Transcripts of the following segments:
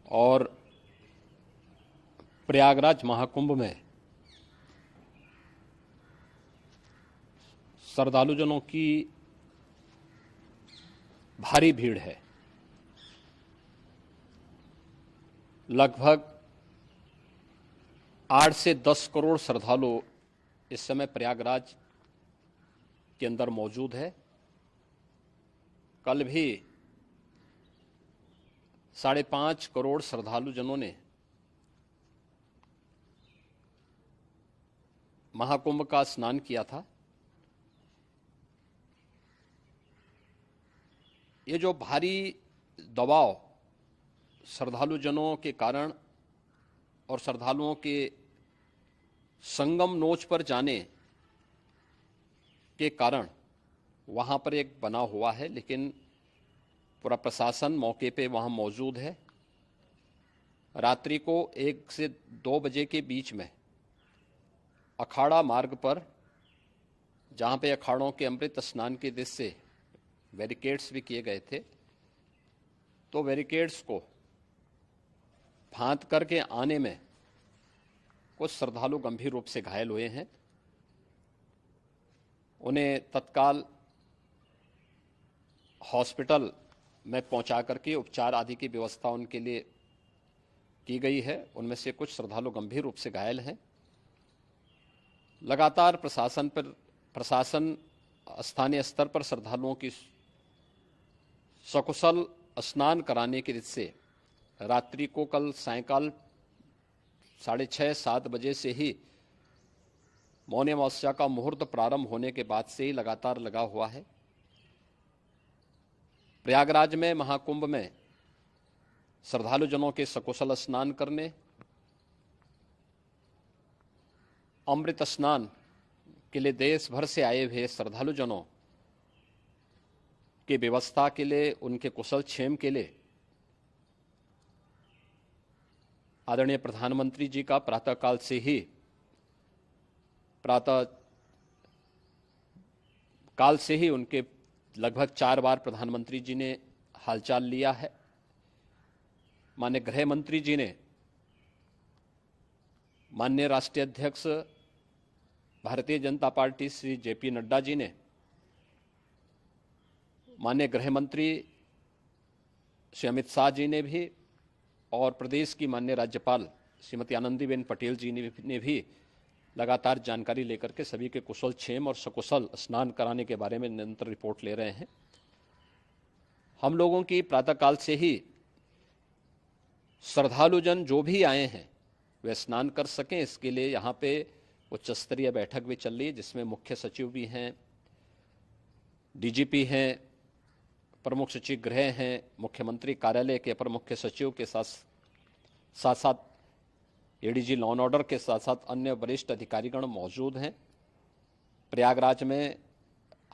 और प्रयागराज महाकुंभ में श्रद्धालुजनों की भारी भीड़ है। लगभग 8 से 10 करोड़ श्रद्धालु इस समय प्रयागराज के अंदर मौजूद है। कल भी 5.5 करोड़ श्रद्धालुजनों ने महाकुंभ का स्नान किया था। ये जो भारी दबाव श्रद्धालुजनों के कारण और श्रद्धालुओं के संगम नोच पर जाने के कारण वहाँ पर एक बना हुआ है, लेकिन पूरा प्रशासन मौके पे वहाँ मौजूद है। रात्रि को 1 से 2 बजे के बीच में अखाड़ा मार्ग पर, जहाँ पे अखाड़ों के अमृत स्नान के दृश्य से बैरिकेड्स भी किए गए थे, तो बैरिकेड्स को फांद करके आने में कुछ श्रद्धालु गंभीर रूप से घायल हुए हैं। उन्हें तत्काल हॉस्पिटल में पहुंचा करके उपचार आदि की व्यवस्था उनके लिए की गई है। उनमें से कुछ श्रद्धालु गंभीर रूप से घायल हैं। लगातार प्रशासन स्थानीय स्तर पर श्रद्धालुओं की सकुशल स्नान कराने के दृष्टि से रात्रि को कल सायंकाल 6:30-7 बजे से ही मौनी अमावस्या का मुहूर्त प्रारंभ होने के बाद से ही लगातार लगा हुआ है। प्रयागराज में महाकुंभ में श्रद्धालुजनों के सकुशल स्नान करने, अमृत स्नान के लिए देश भर से आए हुए श्रद्धालुजनों की व्यवस्था के लिए, उनके कुशल क्षेम के लिए आदरणीय प्रधानमंत्री जी का प्रातःकाल से ही उनके लगभग 4 बार प्रधानमंत्री जी ने हालचाल लिया है। माननीय गृह मंत्री जी ने, माननीय राष्ट्रीय अध्यक्ष भारतीय जनता पार्टी श्री जेपी नड्डा जी ने, माननीय गृह मंत्री श्री अमित शाह जी ने भी, और प्रदेश की माननीय राज्यपाल श्रीमती आनंदीबेन पटेल जी ने भी लगातार जानकारी लेकर के सभी के कुशल क्षेम और सकुशल स्नान कराने के बारे में निरंतर रिपोर्ट ले रहे हैं। हम लोगों की प्रातःकाल से ही श्रद्धालुजन जो भी आए हैं वे स्नान कर सकें, इसके लिए यहाँ पे उच्च स्तरीय बैठक भी चल रही है, जिसमें मुख्य सचिव भी हैं, डीजीपी हैं, प्रमुख सचिव गृह हैं, मुख्यमंत्री कार्यालय के अपर मुख्य सचिव के साथ साथ एडीजी लॉ एंड ऑर्डर के साथ साथ अन्य वरिष्ठ अधिकारीगण मौजूद हैं। प्रयागराज में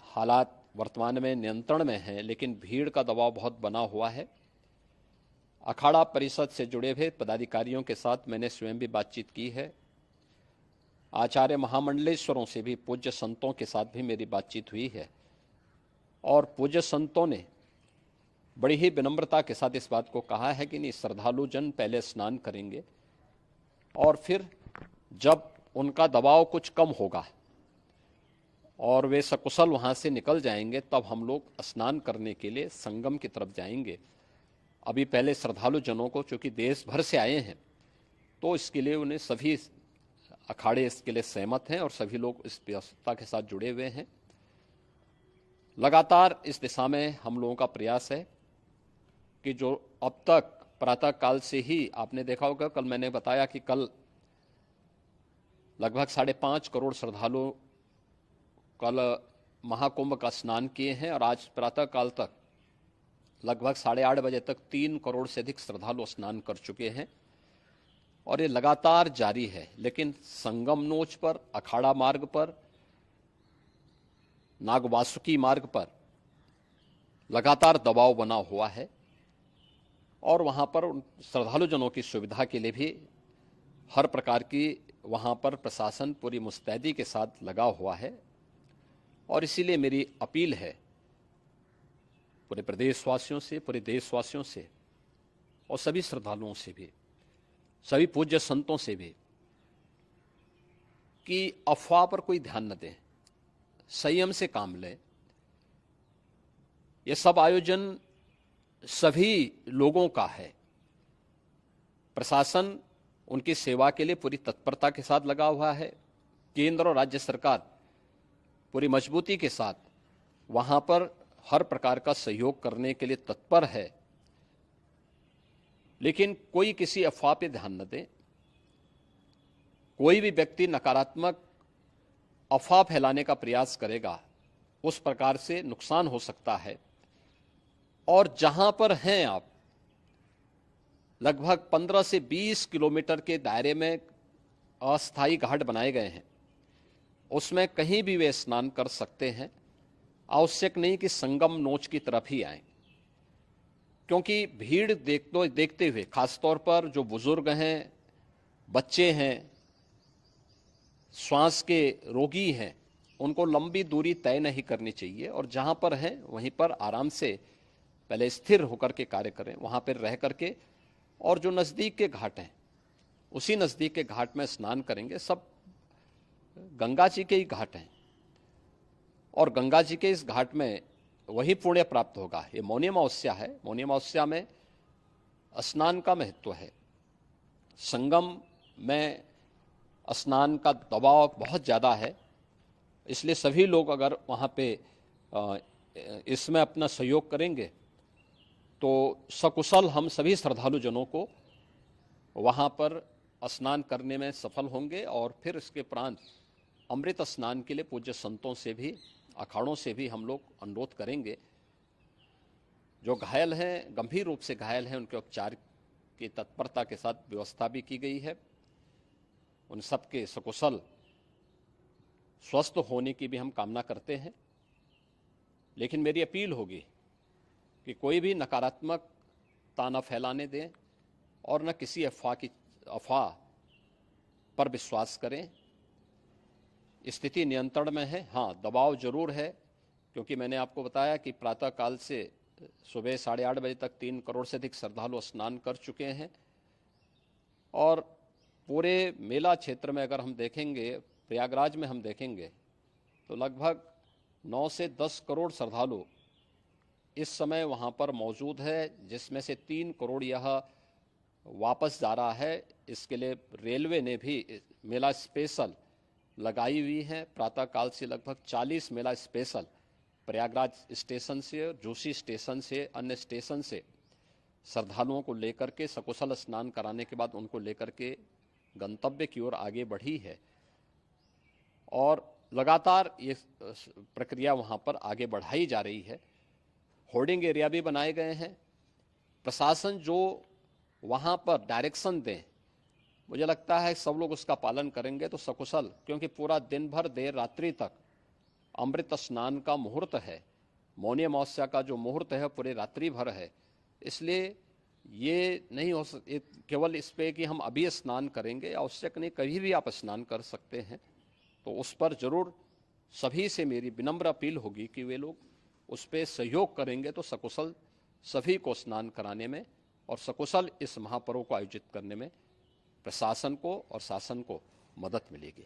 हालात वर्तमान में नियंत्रण में हैं, लेकिन भीड़ का दबाव बहुत बना हुआ है। अखाड़ा परिषद से जुड़े हुए पदाधिकारियों के साथ मैंने स्वयं भी बातचीत की है। आचार्य महामंडलेश्वरों से भी, पूज्य संतों के साथ भी मेरी बातचीत हुई है, और पूज्य संतों ने बड़ी ही विनम्रता के साथ इस बात को कहा है कि नहीं, श्रद्धालु जन पहले स्नान करेंगे और फिर जब उनका दबाव कुछ कम होगा और वे सकुशल वहाँ से निकल जाएंगे, तब हम लोग स्नान करने के लिए संगम की तरफ जाएंगे। अभी पहले श्रद्धालु जनों को, चूँकि देश भर से आए हैं, तो इसके लिए उन्हें सभी अखाड़े इसके लिए सहमत हैं और सभी लोग इस व्यवस्था के साथ जुड़े हुए हैं। लगातार इस दिशा में हम लोगों का प्रयास है कि जो अब तक प्रातःकाल से ही आपने देखा होगा, कल मैंने बताया कि कल लगभग 5.5 करोड़ श्रद्धालु कल महाकुंभ का स्नान किए हैं, और आज प्रातःकाल तक लगभग 8:30 बजे तक 3 करोड़ से अधिक श्रद्धालु स्नान कर चुके हैं, और ये लगातार जारी है। लेकिन संगम नोच पर, अखाड़ा मार्ग पर, नागवासुकी मार्ग पर लगातार दबाव बना हुआ है, और वहाँ पर श्रद्धालुजनों की सुविधा के लिए भी हर प्रकार की वहाँ पर प्रशासन पूरी मुस्तैदी के साथ लगा हुआ है। और इसीलिए मेरी अपील है पूरे प्रदेशवासियों से, पूरे देशवासियों से और सभी श्रद्धालुओं से भी, सभी पूज्य संतों से भी कि अफवाह पर कोई ध्यान न दें, संयम से काम लें। यह सब आयोजन सभी लोगों का है। प्रशासन उनकी सेवा के लिए पूरी तत्परता के साथ लगा हुआ है। केंद्र और राज्य सरकार पूरी मजबूती के साथ वहां पर हर प्रकार का सहयोग करने के लिए तत्पर है। लेकिन कोई किसी अफवाह पे ध्यान न दे। कोई भी व्यक्ति नकारात्मक अफवाह फैलाने का प्रयास करेगा, उस प्रकार से नुकसान हो सकता है। और जहां पर हैं आप, लगभग 15 से 20 किलोमीटर के दायरे में अस्थायी घाट बनाए गए हैं, उसमें कहीं भी वे स्नान कर सकते हैं। आवश्यक नहीं कि संगम नोच की तरफ ही आएं, क्योंकि भीड़ देखते हुए, खासतौर पर जो बुजुर्ग हैं, बच्चे हैं, श्वास के रोगी हैं, उनको लंबी दूरी तय नहीं करनी चाहिए और जहां पर हैं वहीं पर आराम से पहले स्थिर होकर के कार्य करें, वहां पर रह करके। और जो नज़दीक के घाट हैं, उसी नज़दीक के घाट में स्नान करेंगे। सब गंगा जी के ही घाट हैं और गंगा जी के इस घाट में वही पुण्य प्राप्त होगा। ये मौनी अमावस्या है। मौनी अमावस्या में स्नान का महत्व है। संगम में स्नान का दबाव बहुत ज़्यादा है, इसलिए सभी लोग अगर वहाँ पे इसमें अपना सहयोग करेंगे तो सकुशल हम सभी श्रद्धालु जनों को वहाँ पर स्नान करने में सफल होंगे। और फिर इसके उपरांत अमृत स्नान के लिए पूज्य संतों से भी, अखाड़ों से भी हम लोग अनुरोध करेंगे। जो घायल हैं, गंभीर रूप से घायल हैं, उनके उपचार की तत्परता के साथ व्यवस्था भी की गई है। उन सबके सकुशल स्वस्थ होने की भी हम कामना करते हैं। लेकिन मेरी अपील होगी कि कोई भी नकारात्मकता न फैलाने दें और न किसी अफवाह पर विश्वास करें। स्थिति नियंत्रण में है। हाँ, दबाव जरूर है, क्योंकि मैंने आपको बताया कि प्रातःकाल से सुबह 8:30 बजे तक 3 करोड़ से अधिक श्रद्धालु स्नान कर चुके हैं। और पूरे मेला क्षेत्र में अगर हम देखेंगे, प्रयागराज में हम देखेंगे, तो लगभग 9 से 10 करोड़ श्रद्धालु इस समय वहाँ पर मौजूद है, जिसमें से 3 करोड़ यह वापस जा रहा है। इसके लिए रेलवे ने भी मेला स्पेशल लगाई हुई है। प्रातःकाल से लगभग 40 मेला स्पेशल प्रयागराज स्टेशन से, जोशी स्टेशन से, अन्य स्टेशन से श्रद्धालुओं को लेकर के सकुशल स्नान कराने के बाद उनको लेकर के गंतव्य की ओर आगे बढ़ी है। और लगातार ये प्रक्रिया वहाँ पर आगे बढ़ाई जा रही है। होर्डिंग एरिया भी बनाए गए हैं। प्रशासन जो वहाँ पर डायरेक्शन दें, मुझे लगता है सब लोग उसका पालन करेंगे तो सकुशल, क्योंकि पूरा दिन भर देर रात्रि तक अमृत स्नान का मुहूर्त है। मौनी अमावस्या का जो मुहूर्त है पूरे रात्रि भर है। इसलिए ये नहीं हो केवल इस पे कि हम अभी स्नान करेंगे, आवश्यक नहीं, कभी भी आप स्नान कर सकते हैं। तो उस पर जरूर सभी से मेरी विनम्र अपील होगी कि वे लोग उस पर सहयोग करेंगे तो सकुशल सभी को स्नान कराने में और सकुशल इस महापर्व को आयोजित करने में प्रशासन को और शासन को मदद मिलेगी।